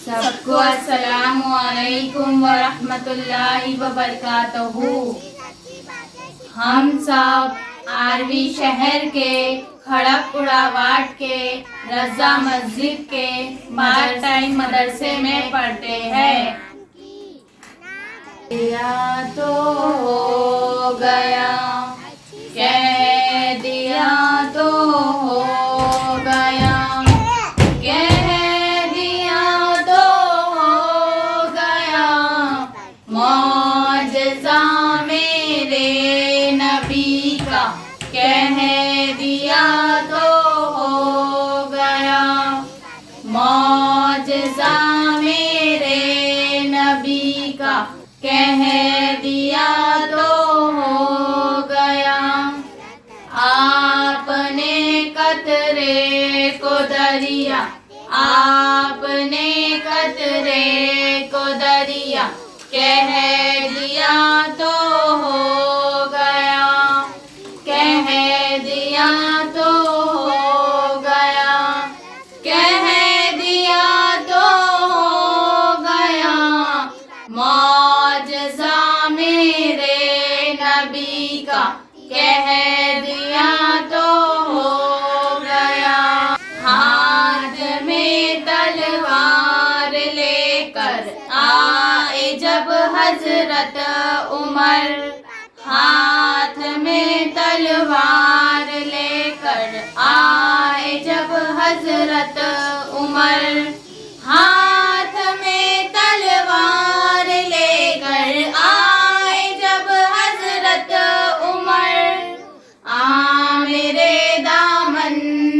سب کو السلام علیکم ورحمۃ اللہ وبرکاتہ۔ ہم سب آروی شہر کے کھڑک پورا وارڈ کے رضا مسجد کے پارٹ ٹائم مدرسے میں پڑھتے ہیں۔ دیا تو ہو گیا، کہہ دیا تو ہو گیا، کہہ دیا تو ہو گیا، معجزہ میرے نبی کا، کہہ دیا تو ہو گیا، معجزہ میرے نبی کا، کہہ دیا تو ہو گیا۔ آپ نے قطرے کو دریا، آپ نے قطرے کو دریا، کہہ دیا تو ہو گیا، کہہ دیا تو ہو گیا، کہہ دیا تو ہو گیا، معجزہ میرے نبی کا، کہہ دیا تو ہو گیا۔ ہاتھ میں تلوار لے کر آئے جب حضرت عمر، ہاتھ میں تلوار لے کر آئے جب حضرت عمر، ہاتھ میں تلوار لے کر آئے جب حضرت عمر، آ میرے دامن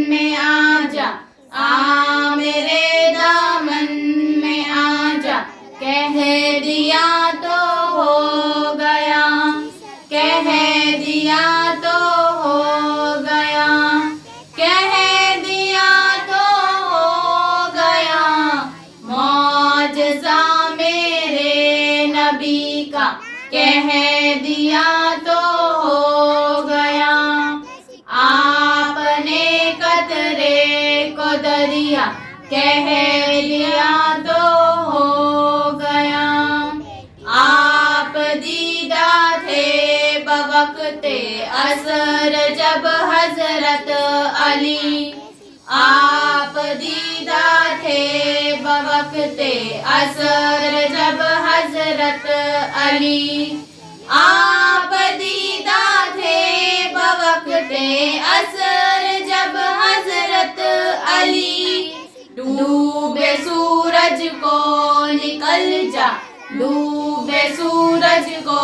میں آ جا، آ میرے دامن میں آ جا، کہہ دیا تو ہو گیا، کہہ دیا تو ہو گیا، کہہ دیا تو ہو گیا، معجزہ میرے نبی کا، کہہ دیا تو ہو گیا۔ آپ نے قطرے کو دریا، کہہ دیا تو ہو گیا۔ آپ دیدہ تھے بوقت عصر جب حضرت علی، آپ دیدہ تھے بوقت عصر جب حضرت علی، آپ دیدہ تھے بوقت عصر جب حضرت علی، ڈوبے سورج کو نکل جا، ڈوبے سورج کو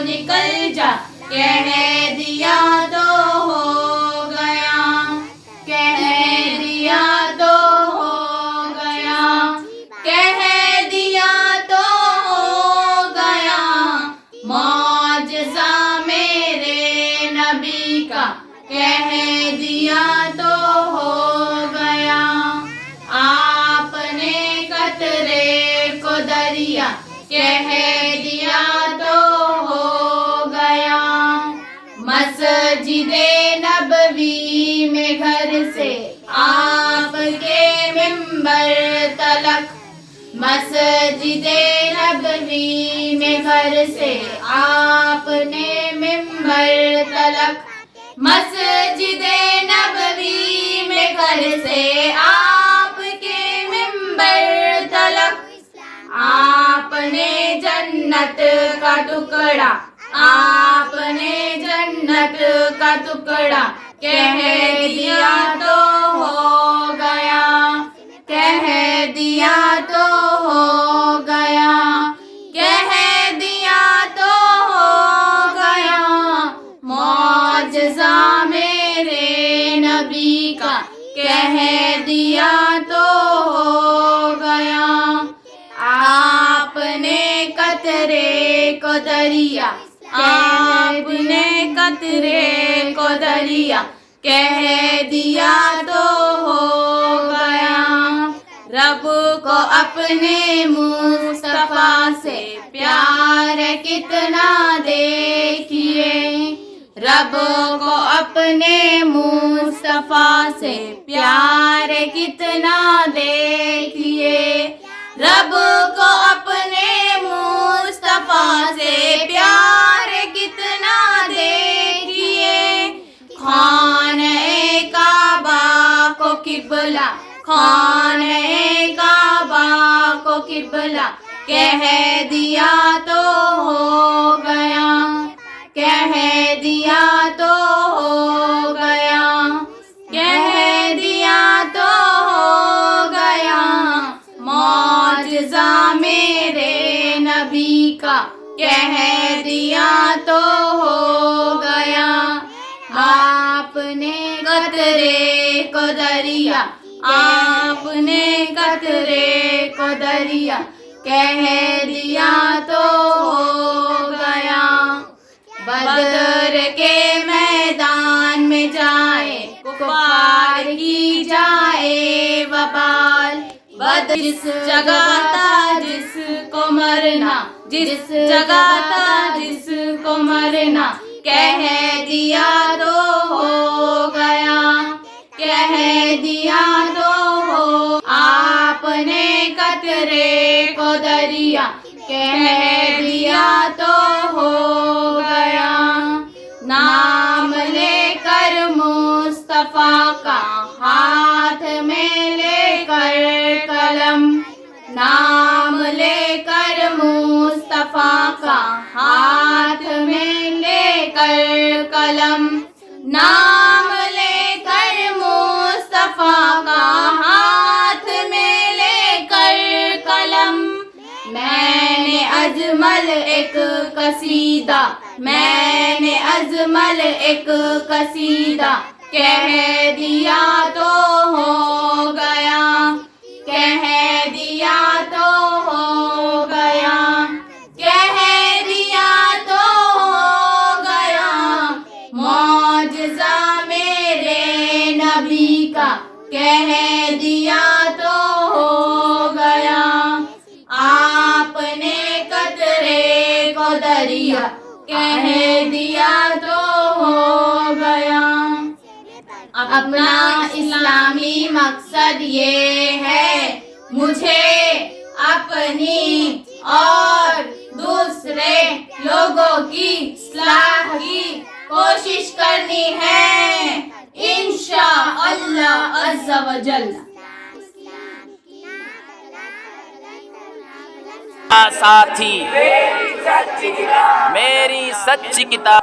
نکل جا، کہہ دیا تو ہو گیا، کہہ دیا تو ہو گیا، کہہ دیا تو ہو گیا، معجزہ میرے نبی کا، کہہ دیا تو ہو گیا۔ آپ نے قطرے کو دریا، کہہ دیا تو ہو گیا۔ مسجد نبوی میں گھر سے آپ کے ممبر تلک، مسجد نبوی میں گھر سے آپ نے ممبر تلک، مسجد نبوی میں گھر سے آپ کے ممبر تلک، آپ نے جنت کا ٹکڑا، آپ نے جنت کا ٹکڑا، کہہ دیا تو ہو گیا، کہہ دیا تو ہو گیا، کہہ دیا تو ہو گیا، معجزہ میرے نبی کا، کہہ دیا تو ہو گیا۔ آپ نے قطرے کو دریا، آپ نے قطرے کو دریا، کہہ دیا تو ہو گیا۔ رب کو اپنے مصطفیٰ سے پیار کتنا دیکھیے، رب کو اپنے مصطفیٰ سے پیار کتنا دیکھیے، رب کو اپنے مصطفیٰ سے پیار کتنا دیکھیے، خانہ کعبہ کو قبلہ، خانہ کعبہ کو قبلہ کہہ دیا تو ہو گیا، کہہ دیا تو ہو گیا، کہہ دیا تو ہو گیا، معجزہ میرے نبی کا کہہ دیا تو ہو گیا، آپ نے قطرے کو دریا، آپ نے قطرے کو دریا کہہ دیا تو ہو گیا، بدر کے میدان میں جائے کفار کی جائے وبال، بدر جس جگہ تھا جس کو مرنا، جس جگہ تھا جس کو مرنا کہہ دیا تو ہو گیا، کہہ دیا تو ہو، آپ نے قطرے کو دریا کہہ دیا تو ہو گیا، نام لے کر مصطفیٰ کا ہاتھ میں لے کر قلم، نام لے کر مصطفیٰ کا ہاتھ میں لے کر قلم، نام لے کر مصطفیٰ کا ہاتھ میں لے کر قلم، میں نے اجمل ایک قصیدہ، میں نے اجمل ایک قصیدہ کہہ دیا تو ہو گیا، کہہ دیا تو ہو گیا، کہہ دیا تو ہو گیا، معجزہ میرے نبی کا کہہ دیا تو ہو گیا، آپ نے قطرے کو دریا کہہ دیا تو ہو گیا۔ اپنا اسلامی مقصد یہ ہے، مجھے اپنی اور دوسرے لوگوں کی اصلاح کی کوشش کرنی ہے، انشاءاللہ عز و جل۔ ساتھی میری سچی کتاب